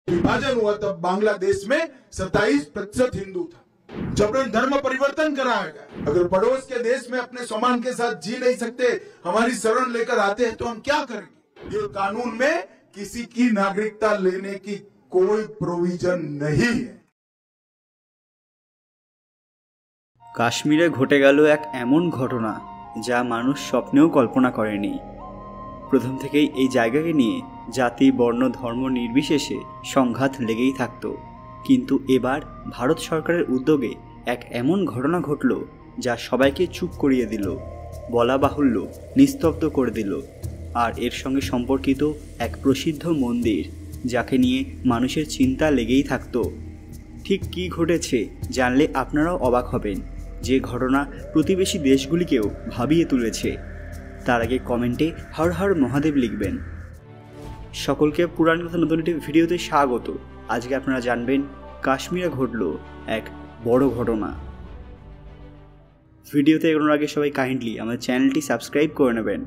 विभाजन हुआ तब बांग्लादेश में 27% हिंदू था। जबरन धर्म परिवर्तन कराया गया। अगर पड़ोस के देश में अपने सम्मान के साथ जी नहीं सकते, हमारी शरण लेकर आते हैं, तो हम क्या करेंगे? ये कानून में किसी की नागरिकता लेने की कोई प्रोविजन नहीं है। কাশ্মীরে ঘটে গেল এক এমন ঘটনা যা মানুষ স্বপ্নেও কল্পনা করেনি। প্রথম থেকেই এই জায়গাকে নিয়ে জাতি, বর্ণ, ধর্ম নির্বিশেষে সংঘাত লেগেই থাকত। কিন্তু এবার ভারত সরকারের উদ্যোগে এক এমন ঘটনা ঘটল যা সবাইকে চুপ করিয়ে দিল, বলা বাহুল্য নিস্তব্ধ করে দিল। আর এর সঙ্গে সম্পর্কিত এক প্রসিদ্ধ মন্দির যাকে নিয়ে মানুষের চিন্তা লেগেই থাকত। ঠিক কী ঘটেছে জানলে আপনারাও অবাক হবেন, যে ঘটনা প্রতিবেশী দেশগুলিকেও ভাবিয়ে তুলেছে। তার আগে কমেন্টে হর হর মহাদেব লিখবেন। সকলকে পুরাণ কথা নতুন একটি ভিডিওতে স্বাগত। আজকে আপনারা জানবেন কাশ্মীরে ঘটল এক বড় ঘটনা। ভিডিওতে এগোনোর আগে সবাই কাইন্ডলি আমাদের চ্যানেলটি সাবস্ক্রাইব করে নেবেন।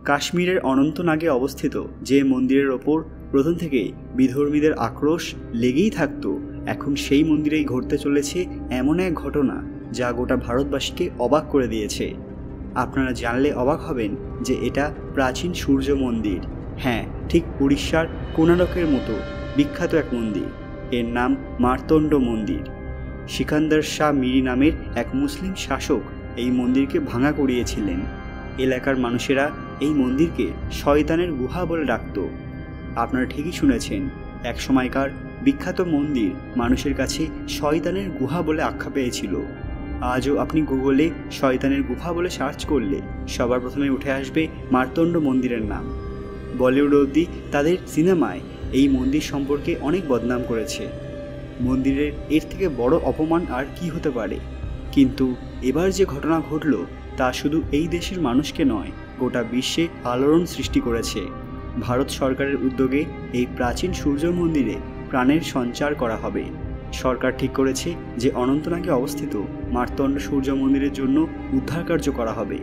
কাশ্মীরের অনন্তনাগে অবস্থিত যে মন্দিরের ওপর প্রথম থেকেই বিধর্মীদের আক্রোশ লেগেই থাকত, এখন সেই মন্দিরেই ঘটতে চলেছে এমন এক ঘটনা যা গোটা ভারতবাসীকে অবাক করে দিয়েছে। আপনারা জানলে অবাক হবেন যে এটা প্রাচীন সূর্য মন্দির। হ্যাঁ, ঠিক উড়িষ্যার কোণারকের মতো বিখ্যাত এক মন্দির। এর নাম মার্তণ্ড মন্দির। সিকান্দার শাহ মিরি নামের এক মুসলিম শাসক এই মন্দিরকে ভাঙা করিয়েছিলেন। এলাকার মানুষেরা এই মন্দিরকে শয়তানের গুহা বলে ডাকত। আপনারা ঠিকই শুনেছেন, এক সময়কার বিখ্যাত মন্দির মানুষের কাছে শয়তানের গুহা বলে আখ্যা পেয়েছিল। আজও আপনি গুগলে শয়তানের গুহা বলে সার্চ করলে সবার প্রথমে উঠে আসবে মার্তণ্ড মন্দিরের নাম। বলিউড অবধি তাদের সিনেমায় এই মন্দির সম্পর্কে অনেক বদনাম করেছে। মন্দিরের এর থেকে বড় অপমান আর কি হতে পারে? কিন্তু এবার যে ঘটনা ঘটল তা শুধু এই দেশের মানুষকে নয়, গোটা বিশ্বে আলোড়ন সৃষ্টি করেছে। ভারত সরকারের উদ্যোগে এই প্রাচীন সূর্য মন্দিরে প্রাণের সঞ্চার করা হবে। সরকার ঠিক করেছে যে অনন্তনাগে অবস্থিত মার্তণ্ড সূর্য মন্দিরের জন্য উদ্ধার কার্য করা হবে।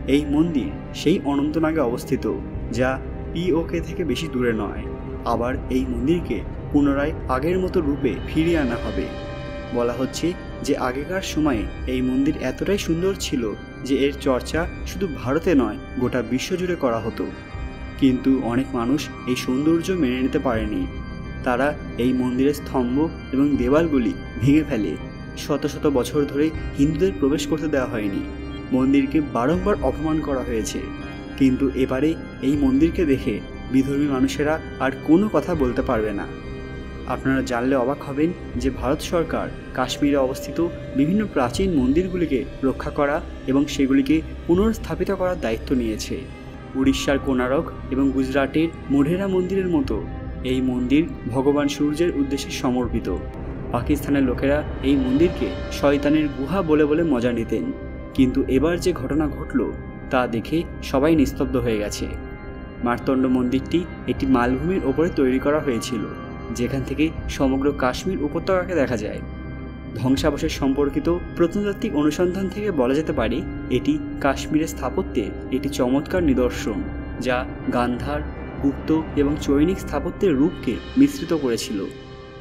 এই মন্দির সেই অনন্তনাগে অবস্থিত যা পিওকে থেকে বেশি দূরে নয়। আবার এই মন্দিরকে পুনরায় আগের মতো রূপে ফিরিয়ে আনা হবে। বলা হচ্ছে যে আগেকার সময়ে এই মন্দির এতটাই সুন্দর ছিল যে এর চর্চা শুধু ভারতে নয়, গোটা বিশ্বজুড়ে করা হতো। কিন্তু অনেক মানুষ এই সৌন্দর্য মেনে নিতে পারেনি। তারা এই মন্দিরের স্তম্ভ এবং দেওয়ালগুলি ভেঙে ফেলে। শত শত বছর ধরে হিন্দুদের প্রবেশ করতে দেওয়া হয়নি। মন্দিরকে বারংবার অপমান করা হয়েছে। কিন্তু এবারে এই মন্দিরকে দেখে বিধর্মী মানুষেরা আর কোনো কথা বলতে পারবে না। আপনারা জানলে অবাক হবেন যে ভারত সরকার কাশ্মীরে অবস্থিত বিভিন্ন প্রাচীন মন্দিরগুলিকে রক্ষা করা এবং সেগুলিকে পুনর্স্থাপিত করার দায়িত্ব নিয়েছে। উড়িষ্যার কোণারক এবং গুজরাটের মোঢেরা মন্দিরের মতো এই মন্দির ভগবান সূর্যের উদ্দেশ্যে সমর্পিত। পাকিস্তানের লোকেরা এই মন্দিরকে শয়তানের গুহা বলে বলে মজা নিতেন। কিন্তু এবার যে ঘটনা ঘটল তা দেখে সবাই নিস্তব্ধ হয়ে গেছে। মার্তণ্ড মন্দিরটি একটি মালভূমির ওপরে তৈরি করা হয়েছিল, যেখান থেকে সমগ্র কাশ্মীর উপত্যকাকে দেখা যায়। ধ্বংসাবশেষ সম্পর্কিত প্রত্নতাত্ত্বিক অনুসন্ধান থেকে বলা যেতে পারে এটি কাশ্মীরের স্থাপত্যের একটি চমৎকার নিদর্শন, যা গান্ধার, গুপ্ত এবং চৈনিক স্থাপত্যের রূপকে মিশ্রিত করেছিল।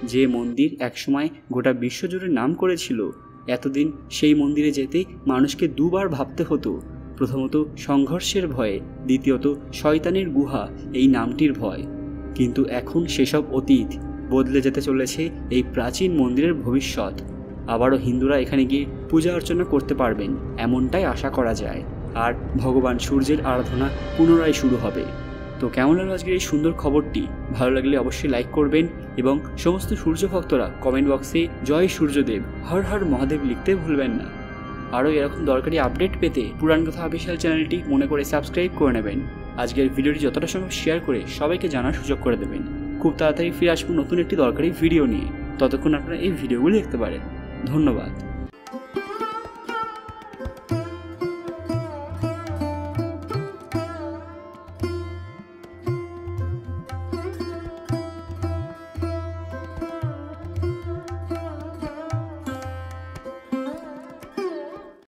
যে মন্দির একসময় গোটা বিশ্বজুড়ে নাম করেছিল, এতদিন সেই মন্দিরে যেতে মানুষকে দুবার ভাবতে হতো। প্রথমত সংঘর্ষের ভয়ে, দ্বিতীয়ত শয়তানের গুহা এই নামটির ভয়। কিন্তু এখন সেসব অতীত, বদলে যেতে চলেছে এই প্রাচীন মন্দিরের ভবিষ্যৎ। আবারও হিন্দুরা এখানে গিয়ে পূজা অর্চনা করতে পারবেন এমনটাই আশা করা যায়। আর ভগবান সূর্যের আরাধনা পুনরায় শুরু হবে। তো কেমন লাগলো আজকের এই সুন্দর খবরটি? ভালো লাগলে অবশ্যই লাইক করবেন এবং সমস্ত সূর্য ভক্তরা কমেন্ট বক্সে জয় সূর্যদেব, হর হর মহাদেব লিখতে ভুলবেন না। আরও এরকম দরকারি আপডেট পেতে পুরাণ কথা অফিসিয়াল চ্যানেলটি মনে করে সাবস্ক্রাইব করে নেবেন। আজকের ভিডিওটি যতটা সম্ভব শেয়ার করে সবাইকে জানার সুযোগ করে দেবেন। খুব তাড়াতাড়ি ফিরে আসবো নতুন একটি দরকারি ভিডিও নিয়ে। ততক্ষণ আপনারা এই ভিডিওগুলি দেখতে পারেন। ধন্যবাদ।